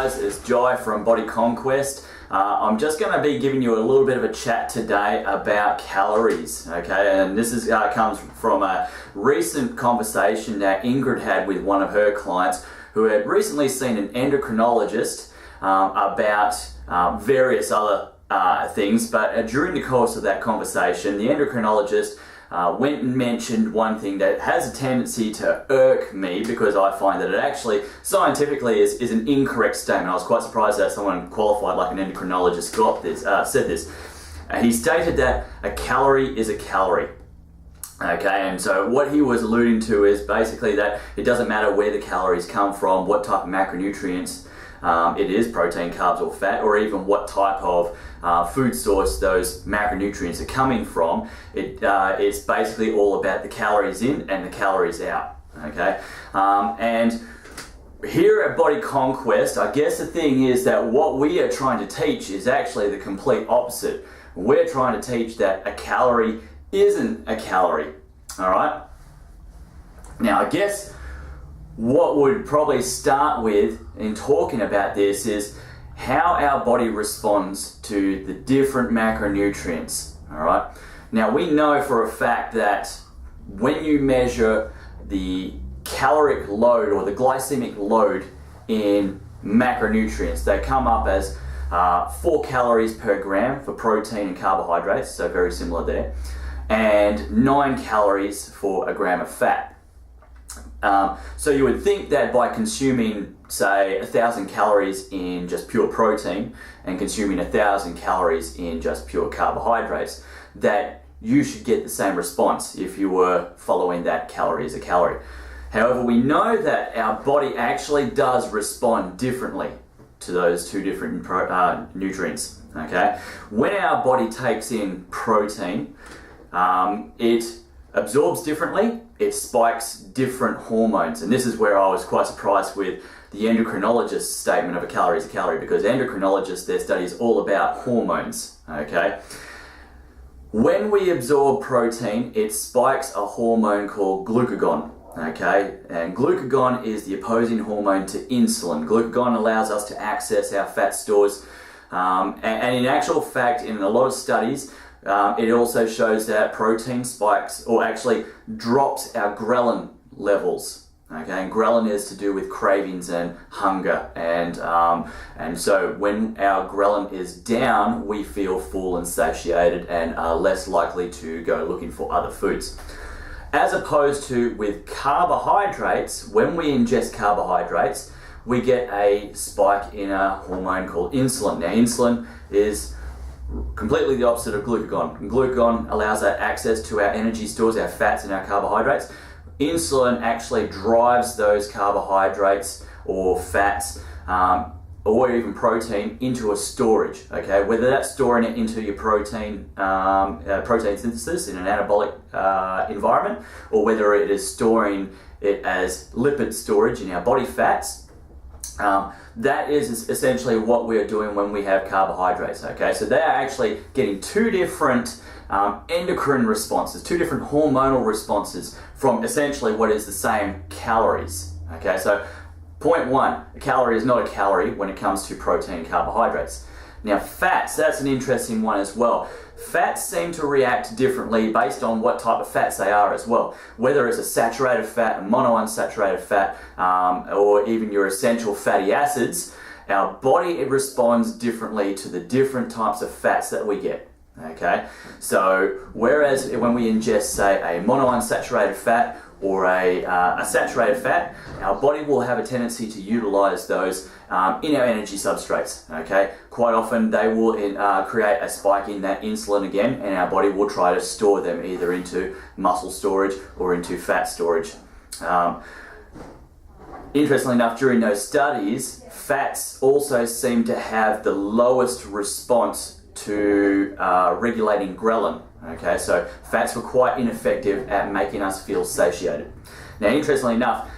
Guys, it's Jai from Body Conquest. I'm just going to be giving you a little bit of a chat today about calories, okay? And this comes from a recent conversation that Ingrid had with one of her clients who had recently seen an endocrinologist about various other things, but during the course of that conversation, the endocrinologist went and mentioned one thing that has a tendency to irk me because I find that it actually scientifically is an incorrect statement. I was quite surprised that someone qualified like an endocrinologist said this. He stated that a calorie is a calorie. Okay, and so what he was alluding to is basically that it doesn't matter where the calories come from, what type of macronutrients it is, protein, carbs or fat, or even what type of food source those macronutrients are coming from. It's basically all about the calories in and the calories out, okay? And here at Body Conquest, I guess the thing is that what we are trying to teach is actually the complete opposite. We're trying to teach that a calorie isn't a calorie, all right? Now, I guess what would probably start with in talking about this is how our body responds to the different macronutrients, all right? Now, we know for a fact that when you measure the caloric load or the glycemic load in macronutrients, they come up as 4 calories per gram for protein and carbohydrates, so very similar there, and 9 calories for a gram of fat. So you would think that by consuming, say, 1,000 calories in just pure protein and consuming 1,000 calories in just pure carbohydrates, that you should get the same response if you were following that calorie as a calorie. However, we know that our body actually does respond differently to those two different nutrients, okay? When our body takes in protein, it absorbs differently, it spikes different hormones. And this is where I was quite surprised with the endocrinologist's statement of a calorie is a calorie, because endocrinologists, their study is all about hormones, okay? When we absorb protein, it spikes a hormone called glucagon, okay? And glucagon is the opposing hormone to insulin. Glucagon allows us to access our fat stores. And in actual fact, in a lot of studies, it also shows that protein spikes, or actually drops our ghrelin levels. Okay, and ghrelin is to do with cravings and hunger, and so when our ghrelin is down, we feel full and satiated and are less likely to go looking for other foods. As opposed to with carbohydrates, when we ingest carbohydrates, we get a spike in a hormone called insulin. Now, insulin is completely the opposite of glucagon. Glucagon allows that access to our energy stores, our fats and our carbohydrates. Insulin actually drives those carbohydrates or fats or even protein into a storage, okay? Whether that's storing it into your protein synthesis in an anabolic environment, or whether it is storing it as lipid storage in our body fats, that is essentially what we are doing when we have carbohydrates, okay? So they are actually getting two different endocrine responses, two different hormonal responses from essentially what is the same calories, okay? So point one, a calorie is not a calorie when it comes to protein and carbohydrates. Now fats, that's an interesting one as well. Fats seem to react differently based on what type of fats they are as well. Whether it's a saturated fat, a monounsaturated fat, or even your essential fatty acids, our body responds differently to the different types of fats that we get. Okay, so whereas when we ingest, say, a monounsaturated fat or a saturated fat, our body will have a tendency to utilize those in our energy substrates, okay? Quite often they will create a spike in that insulin again, and our body will try to store them either into muscle storage or into fat storage. Interestingly enough, during those studies, fats also seem to have the lowest response to regulating ghrelin. Okay, so fats were quite ineffective at making us feel satiated. Now, interestingly enough,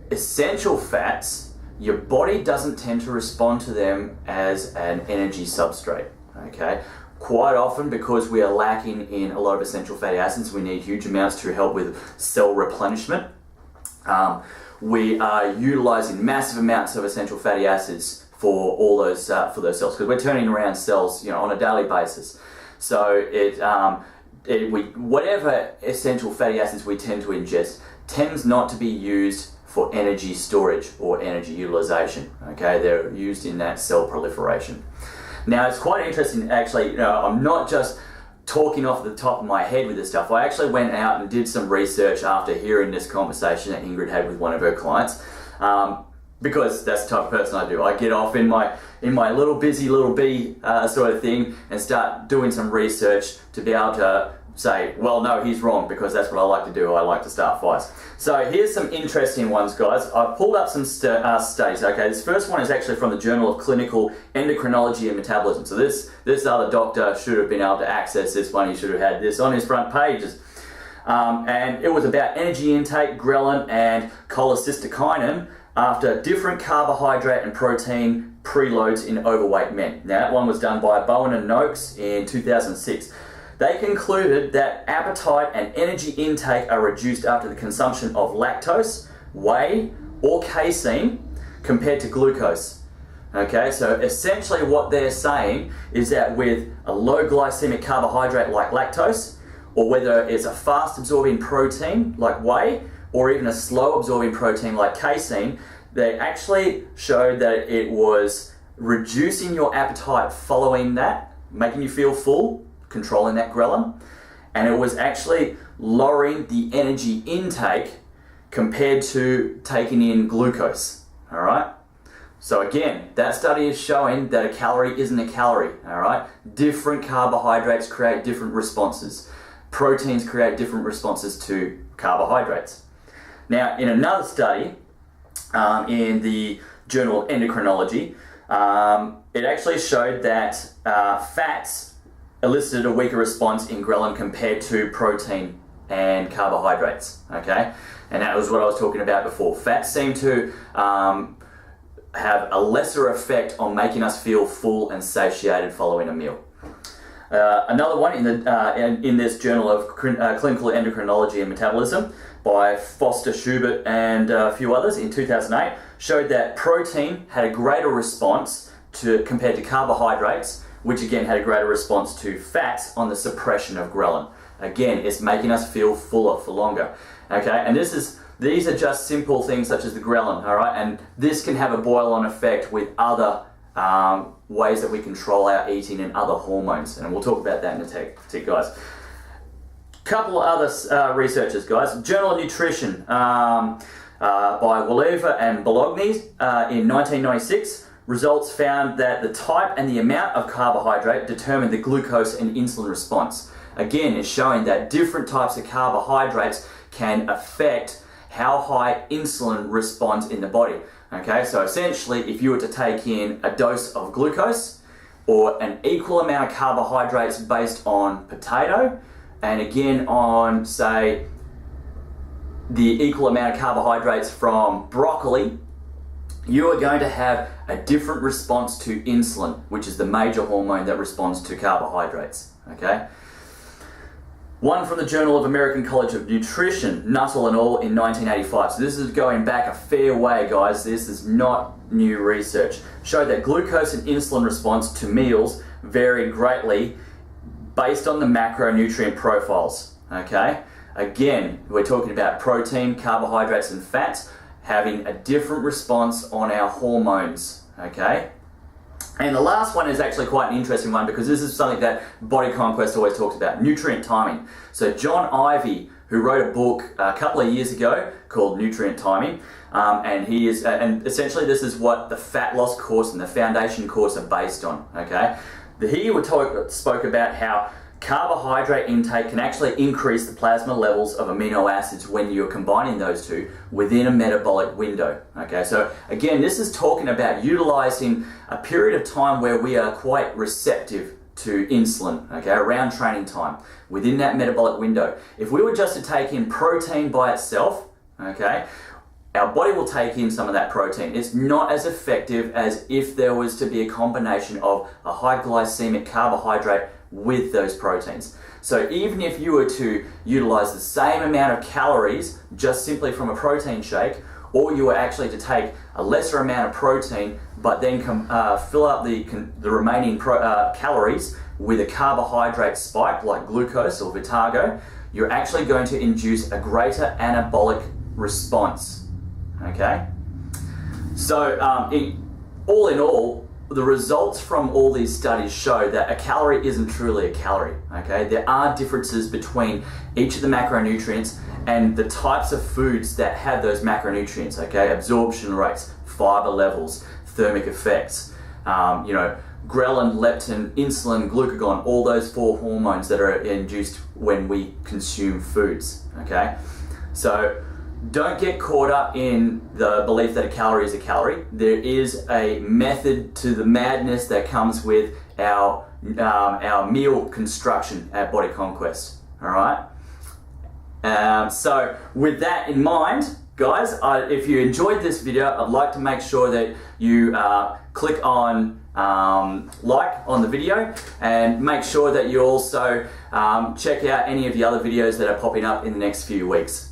essential fats, your body doesn't tend to respond to them as an energy substrate. Okay, quite often because we are lacking in a lot of essential fatty acids, we need huge amounts to help with cell replenishment. We are utilizing massive amounts of essential fatty acids for all those cells, because we're turning around cells, on a daily basis. So whatever essential fatty acids we tend to ingest tends not to be used for energy storage or energy utilization. Okay, they're used in that cell proliferation. Now it's quite interesting, actually. I'm not just talking off the top of my head with this stuff. I actually went out and did some research after hearing this conversation that Ingrid had with one of her clients, because that's the type of person I do. I get off in my little busy little bee sort of thing and start doing some research to be able to say, well, no, he's wrong, because that's what I like to do. I like to start fights. So here's some interesting ones, guys. I've pulled up some studies. Okay, this first one is actually from the Journal of Clinical Endocrinology and Metabolism. So this other doctor should have been able to access this one. He should have had this on his front pages. And it was about energy intake, ghrelin, and cholecystokinin after different carbohydrate and protein preloads in overweight men. Now that one was done by Bowen and Noakes in 2006. They concluded that appetite and energy intake are reduced after the consumption of lactose, whey, or casein compared to glucose. Okay, so essentially what they're saying is that with a low glycemic carbohydrate like lactose, or whether it's a fast absorbing protein like whey, or even a slow absorbing protein like casein, they actually showed that it was reducing your appetite following that, making you feel full, controlling that ghrelin, and it was actually lowering the energy intake compared to taking in glucose. All right, so again, that study is showing that a calorie isn't a calorie. All right, different carbohydrates create different responses. Proteins create different responses to carbohydrates. Now, in another study in the Journal of Endocrinology, it actually showed that fats elicited a weaker response in ghrelin compared to protein and carbohydrates. Okay, and that was what I was talking about before. Fats seem to have a lesser effect on making us feel full and satiated following a meal. Another one in this Journal of Clinical Endocrinology and Metabolism by Foster, Schubert, and a few others in 2008 showed that protein had a greater response compared to carbohydrates, which again had a greater response to fats on the suppression of ghrelin. Again, it's making us feel fuller for longer. Okay, and these are just simple things such as the ghrelin, all right, and this can have a boil-on effect with other ways that we control our eating and other hormones, and we'll talk about that in a tick, guys. Couple of other researchers, guys. Journal of Nutrition by Waleva and Bologna in 1996. Results found that the type and the amount of carbohydrate determined the glucose and insulin response. Again, it's showing that different types of carbohydrates can affect how high insulin responds in the body. Okay, so essentially, if you were to take in a dose of glucose or an equal amount of carbohydrates based on potato, and again on, say, the equal amount of carbohydrates from broccoli, you are going to have a different response to insulin, which is the major hormone that responds to carbohydrates. Okay. One from the Journal of American College of Nutrition, Nuttall and al. In 1985. So this is going back a fair way, guys. This is not new research. Showed that glucose and insulin response to meals varied greatly based on the macronutrient profiles. Okay. Again, we're talking about protein, carbohydrates, and fats having a different response on our hormones. Okay. And the last one is actually quite an interesting one, because this is something that Body Conquest always talks about, nutrient timing. So John Ivey, who wrote a book a couple of years ago called Nutrient Timing, and essentially this is what the fat loss course and the foundation course are based on. Okay, he spoke about how carbohydrate intake can actually increase the plasma levels of amino acids when you're combining those two within a metabolic window. Okay, so again, this is talking about utilizing a period of time where we are quite receptive to insulin, okay, around training time, within that metabolic window. If we were just to take in protein by itself, okay, our body will take in some of that protein. It's not as effective as if there was to be a combination of a high glycemic carbohydrate with those proteins. So even if you were to utilize the same amount of calories just simply from a protein shake, or you are actually to take a lesser amount of protein, but then fill up the remaining calories with a carbohydrate spike like glucose or Vitago, you're actually going to induce a greater anabolic response. Okay? So all in all, the results from all these studies show that a calorie isn't truly a calorie. Okay? There are differences between each of the macronutrients and the types of foods that have those macronutrients. Okay? Absorption rates, fiber levels, thermic effects, ghrelin, leptin, insulin, glucagon, all those 4 hormones that are induced when we consume foods, okay? So don't get caught up in the belief that a calorie is a calorie. There is a method to the madness that comes with our meal construction at Body Conquest, all right? So with that in mind, guys, if you enjoyed this video, I'd like to make sure that you click on like on the video, and make sure that you also check out any of the other videos that are popping up in the next few weeks.